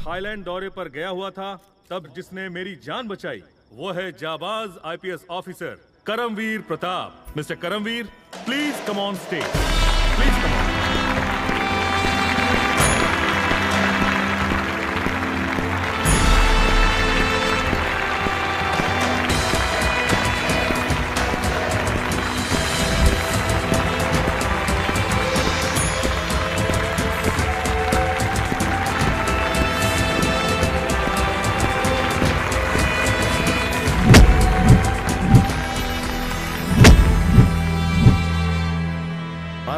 Thailand दौरे पर गया हुआ था, तब जिसने मेरी जान बचाई वो है जाबाज IPS officer Karamveer Pratap. Mister Karamveer, please come on stage, please come on.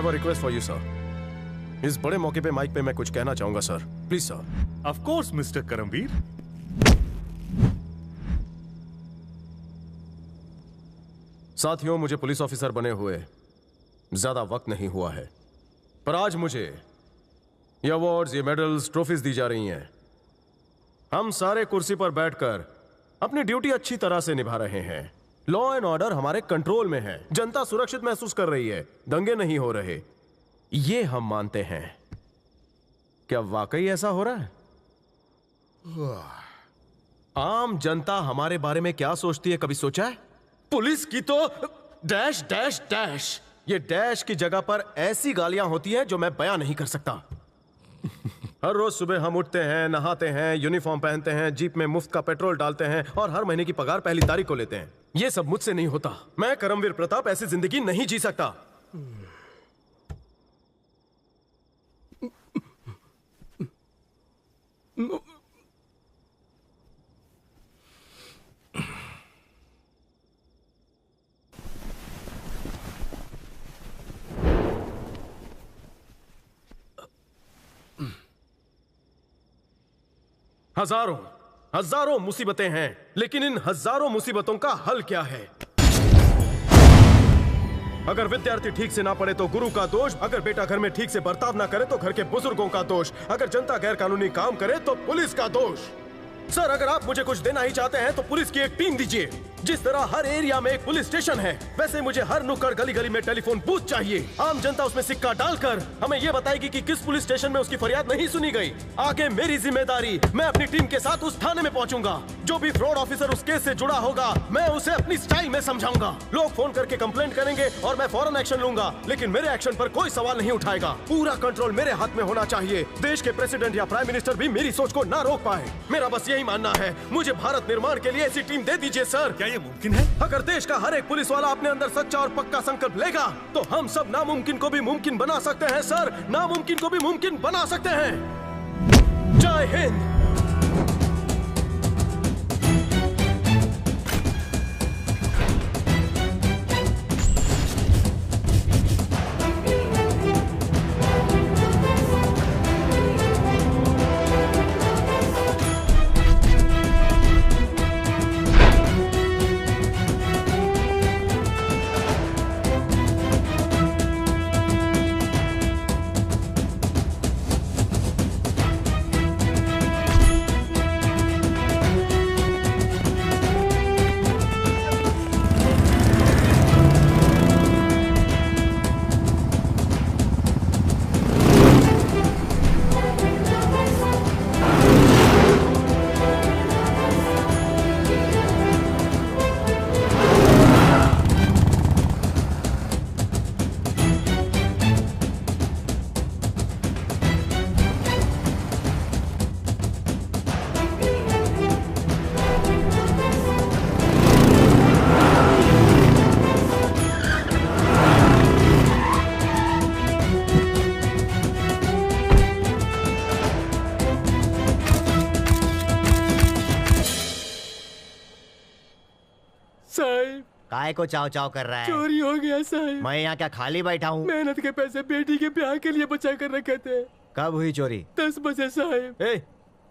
Request for you sir. इस बड़े मौके पे माइक पे मैं कुछ कहना चाहूंगा sir, please sir. Of course mister Karamvir. साथियों, मुझे पुलिस ऑफिसर बने हुए ज्यादा वक्त नहीं हुआ है, पर आज मुझे ये अवार्ड्स, ये मेडल्स, ट्रॉफीज दी जा रही हैं। हम सारे कुर्सी पर बैठकर अपनी ड्यूटी अच्छी तरह से निभा रहे हैं। लॉ एंड ऑर्डर हमारे कंट्रोल में है, जनता सुरक्षित महसूस कर रही है, दंगे नहीं हो रहे, ये हम मानते हैं। क्या वाकई ऐसा हो रहा है? आम जनता हमारे बारे में क्या सोचती है, कभी सोचा है? पुलिस की तो डैश डैश डैश, ये डैश की जगह पर ऐसी गालियां होती हैं जो मैं बयां नहीं कर सकता। हर रोज सुबह हम उठते हैं, नहाते हैं, यूनिफॉर्म पहनते हैं, जीप में मुफ्त का पेट्रोल डालते हैं और हर महीने की पगार पहली तारीख को लेते हैं। ये सब मुझसे नहीं होता। मैं करमवीर प्रताप ऐसी जिंदगी नहीं जी सकता। हजारों हजारों मुसीबतें हैं, लेकिन इन हजारों मुसीबतों का हल क्या है? अगर विद्यार्थी ठीक से ना पढ़े तो गुरु का दोष, अगर बेटा घर में ठीक से बर्ताव ना करे तो घर के बुजुर्गों का दोष, अगर जनता गैर कानूनी काम करे तो पुलिस का दोष। सर, अगर आप मुझे कुछ देना ही चाहते हैं तो पुलिस की एक टीम दीजिए। जिस तरह हर एरिया में एक पुलिस स्टेशन है, वैसे मुझे हर नुक्कड़ गली गली में टेलीफोन बूथ चाहिए। आम जनता उसमें सिक्का डालकर हमें यह बताएगी कि किस पुलिस स्टेशन में उसकी फरियाद नहीं सुनी गई। आगे मेरी जिम्मेदारी, मैं अपनी टीम के साथ उस थाने में पहुंचूंगा। जो भी फ्रॉड ऑफिसर उस केस से जुड़ा होगा, मैं उसे अपनी स्टाइल में समझाऊंगा। लोग फोन करके कंप्लेंट करेंगे और मैं फौरन एक्शन लूंगा, लेकिन मेरे एक्शन पर कोई सवाल नहीं उठाएगा। पूरा कंट्रोल मेरे हाथ में होना चाहिए। देश के प्रेसिडेंट या प्राइम मिनिस्टर भी मेरी सोच को ना रोक पाए। मेरा बस यही मानना है। मुझे भारत निर्माण के लिए ऐसी टीम दे दीजिए सर। क्या ये मुमकिन है? अगर देश का हर एक पुलिस वाला अपने अंदर सच्चा और पक्का संकल्प लेगा तो हम सब नामुमकिन को भी मुमकिन बना सकते हैं सर। नामुमकिन को भी मुमकिन बना सकते हैं। जय हिंद। काय को चाव चाव कर रहा है? चोरी हो गया साहब। मैं यहाँ क्या खाली बैठा हूँ? मेहनत के पैसे बेटी के ब्याह के लिए बचा कर रखे थे। कब हुई चोरी? 10 बजे साहब।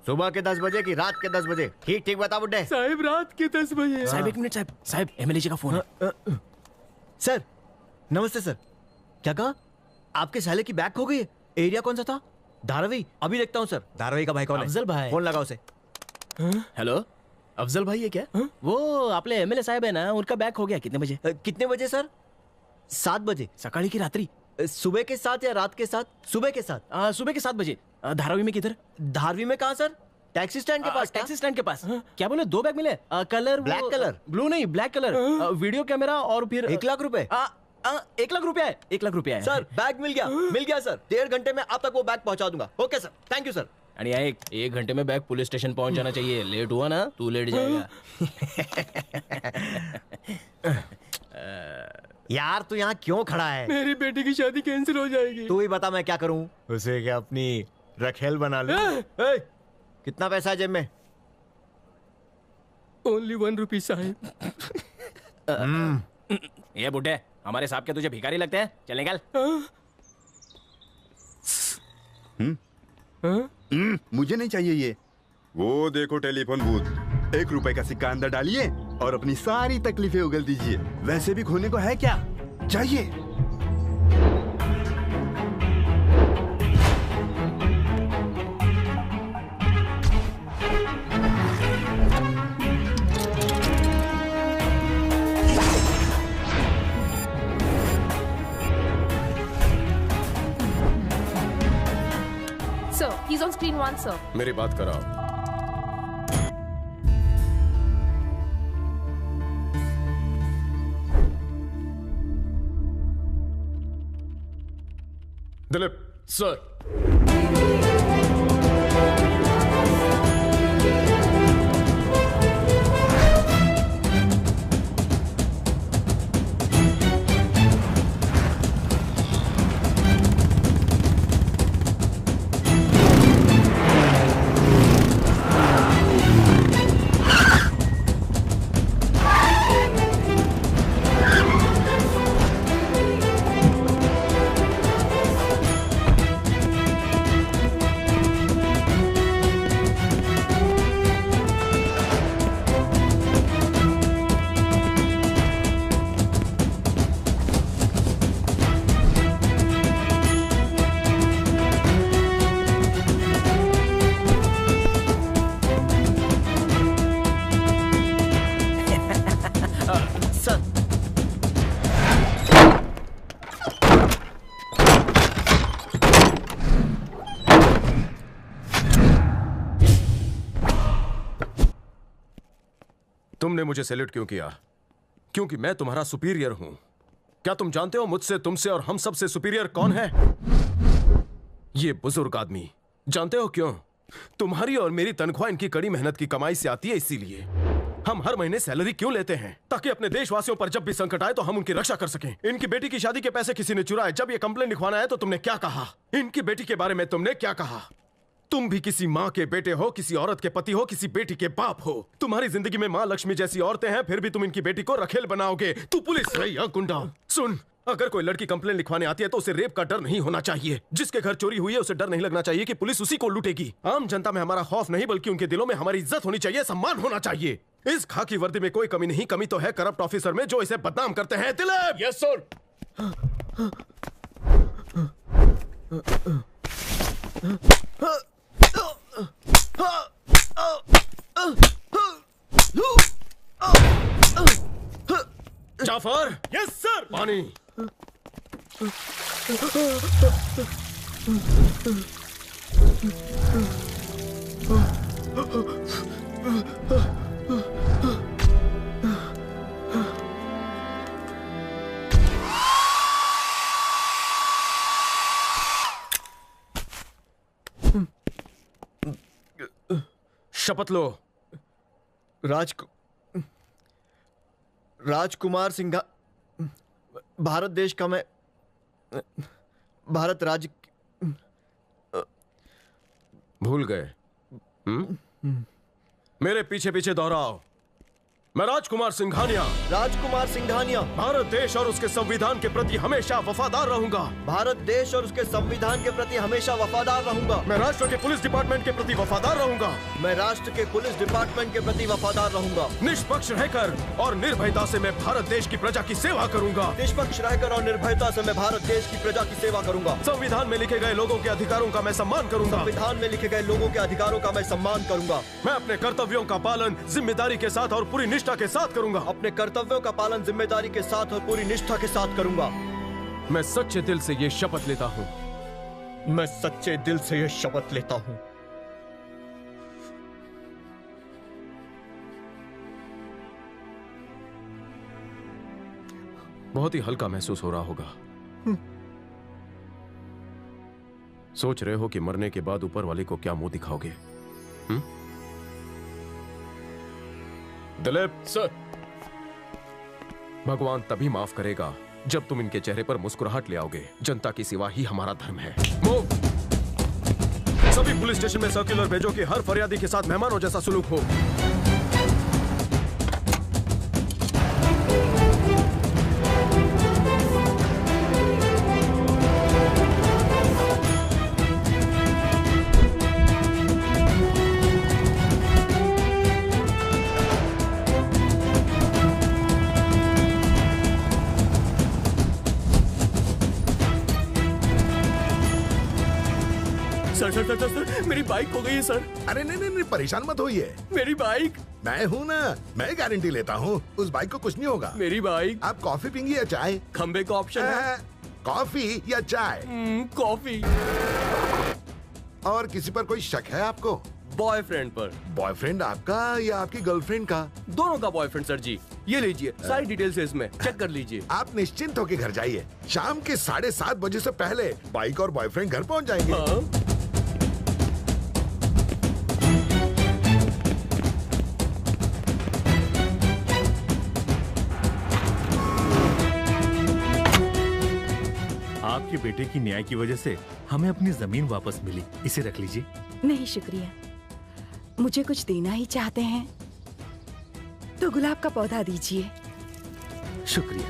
सुबह के 10 बजे की रात के 10 बजे? ठीक ठीक बता बुड्ढे। साहब रात के 10 बजे। साहब 1 मिनट साहब, साहब एमएलए जी का फोन है। सर नमस्ते सर। क्या कहा? आपके साले की बैग खो गई? एरिया कौन सा था? धारावी। अभी देखता हूँ सर। धारावी का भाई कौन है? अफजल भाई। फोन लगा उसे। हेलो अफजल भाई है क्या? वो आपले एमएलए साहब है ना, उनका बैग हो गया। कितने बजे? कितने बजे सर? 7 बजे। सकाळी की रात्रि? सुबह के साथ या रात के साथ? सुबह के साथ। सुबह के 7 बजे। धारावी में किधर? धारावी में कहाँ सर? टैक्सी स्टैंड के पास क्या? टैक्सी स्टैंड के पास क्या बोले? 2 बैग मिले? Colour Black color? ब्लू नहीं, ब्लैक कलर। वीडियो कैमरा और फिर 1 लाख रुपए। 1 लाख रुपया है। 1 लाख रुपया है सर बैग मिल गया सर। 1.5 घंटे में आप तक वो बैग पहुंचा दूंगा। Okay sir, thank you sir. अरे एक घंटे में बैग पुलिस स्टेशन पहुंच जाना चाहिए। लेट हुआ ना तू लेट जाएगा। यार तू यहाँ क्यों खड़ा है? मेरी बेटी की शादी कैंसिल हो जाएगी। तू ही बता मैं क्या करूं? उसे क्या अपनी रखेल बना ले? कितना पैसा है जेब में? ओनली 1 रुपी साहब। ये बुड्ढे हमारे साहब के तुझे भिखारी लगते हैं? चल निकल। मुझे नहीं चाहिए ये। वो देखो टेलीफोन बूथ, 1 रुपए का सिक्का अंदर डालिए और अपनी सारी तकलीफें उगल दीजिए। वैसे भी खोने को है क्या? चाहिए। Sir, he's on screen 1, sir. मेरी बात कराओ। दिलीप सर। तुमने मुझे सैल्यूट क्यों किया? क्योंकि मैं तुम्हारा सुपीरियर हूं। क्या तुम जानते हो मुझसे, तुमसे और हम सबसे सुपीरियर कौन है? ये बुजुर्ग आदमी। जानते हो क्यों? तुम्हारी और मेरी तनख्वाह इनकी कड़ी मेहनत की कमाई से आती है, इसीलिए। हम हर महीने सैलरी क्यों लेते हैं? ताकि अपने देशवासियों पर जब भी संकट आए तो हम उनकी रक्षा कर सकें। इनकी बेटी की शादी के पैसे किसी ने चुराए, जब ये कंप्लेंट लिखवाना है तो तुमने क्या कहा? इनकी बेटी के बारे में तुमने क्या कहा? तुम भी किसी माँ के बेटे हो, किसी औरत के पति हो, किसी बेटी के बाप हो। तुम्हारी जिंदगी में माँ लक्ष्मी जैसी औरतें हैं, फिर भी तुम इनकी बेटी को रखेल बनाओगे। तू पुलिस है या गुंडा? सुन, अगर कोई लड़की कंप्लेंट लिखवाने आती है तो उसे रेप का डर नहीं होना चाहिए। जिसके घर चोरी हुई है उसे डर नहीं लगना चाहिए कि पुलिस उसी को लूटेगी। आम जनता में हमारा खौफ नहीं, बल्कि उनके दिलों में हमारी इज्जत होनी चाहिए, सम्मान होना चाहिए। इस खाकी वर्दी में कोई कमी नहीं, कमी तो है करप्ट ऑफिसर में जो इसे बदनाम करते हैं। Dilip! Yes sir. Jafar! Yes sir. पानी। शपथ लो। राजकुमार सिंघा, भारत देश का मैं, भारत राज्य। भूल गए? मेरे पीछे पीछे दोहराओ। मैं राजकुमार सिंघानिया भारत देश और उसके संविधान के प्रति हमेशा वफादार रहूंगा। भारत देश और उसके संविधान के प्रति हमेशा वफादार रहूंगा। मैं राष्ट्र के पुलिस डिपार्टमेंट के प्रति वफादार रहूंगा। मैं राष्ट्र के पुलिस डिपार्टमेंट के प्रति वफादार रहूंगा। निष्पक्ष रहकर और निर्भयता से मैं भारत देश की प्रजा की सेवा करूंगा। निष्पक्ष रहकर और निर्भयता से मैं भारत देश की प्रजा की सेवा करूंगा। संविधान में लिखे गए लोगों के अधिकारों का मैं सम्मान करूंगा। संविधान में लिखे गए लोगों के अधिकारों का मैं सम्मान करूंगा। मैं अपने कर्तव्यों का पालन जिम्मेदारी के साथ और पूरी निष्ठा के साथ करूंगा। अपने कर्तव्यों का पालन जिम्मेदारी के साथ और पूरी निष्ठा के साथ करूंगा। मैं सच्चे दिल से ये शपथ लेता हूँ। मैं सच्चे दिल से यह शपथ लेता हूँ। बहुत ही हल्का महसूस हो रहा होगा। सोच रहे हो कि मरने के बाद ऊपर वाले को क्या मुंह दिखाओगे? दिलीप, सर। भगवान तभी माफ करेगा जब तुम इनके चेहरे पर मुस्कुराहट ले आओगे। जनता की सेवा ही हमारा धर्म है। मूव! सभी पुलिस स्टेशन में सर्कुलर भेजो कि हर फरियादी के साथ मेहमानों जैसा सुलूक हो। सर, मेरी बाइक खो गई है सर। अरे नहीं, परेशान मत होइए। मेरी बाइक। मैं हूँ ना, मैं गारंटी लेता हूँ उस बाइक को कुछ नहीं होगा। मेरी बाइक। आप कॉफी पियेंगे या चाय? खंबे का ऑप्शन है। कॉफी या चाय? कॉफी। और किसी पर कोई शक है आपको? बॉयफ्रेंड पर। बॉयफ्रेंड आपका या आपकी गर्लफ्रेंड का? दोनों का बॉयफ्रेंड सर जी। ये लीजिए, सारी डिटेल्स है इसमें, चेक कर लीजिए। आप निश्चिंत होकर घर जाइए। शाम के 7:30 बजे से पहले बाइक और बॉयफ्रेंड घर पहुँच जाएंगे। हाँ? आपके बेटे की न्याय की वजह से हमें अपनी जमीन वापस मिली। इसे रख लीजिए। नहीं शुक्रिया, मुझे कुछ देना ही चाहते हैं तो गुलाब का पौधा दीजिए। शुक्रिया।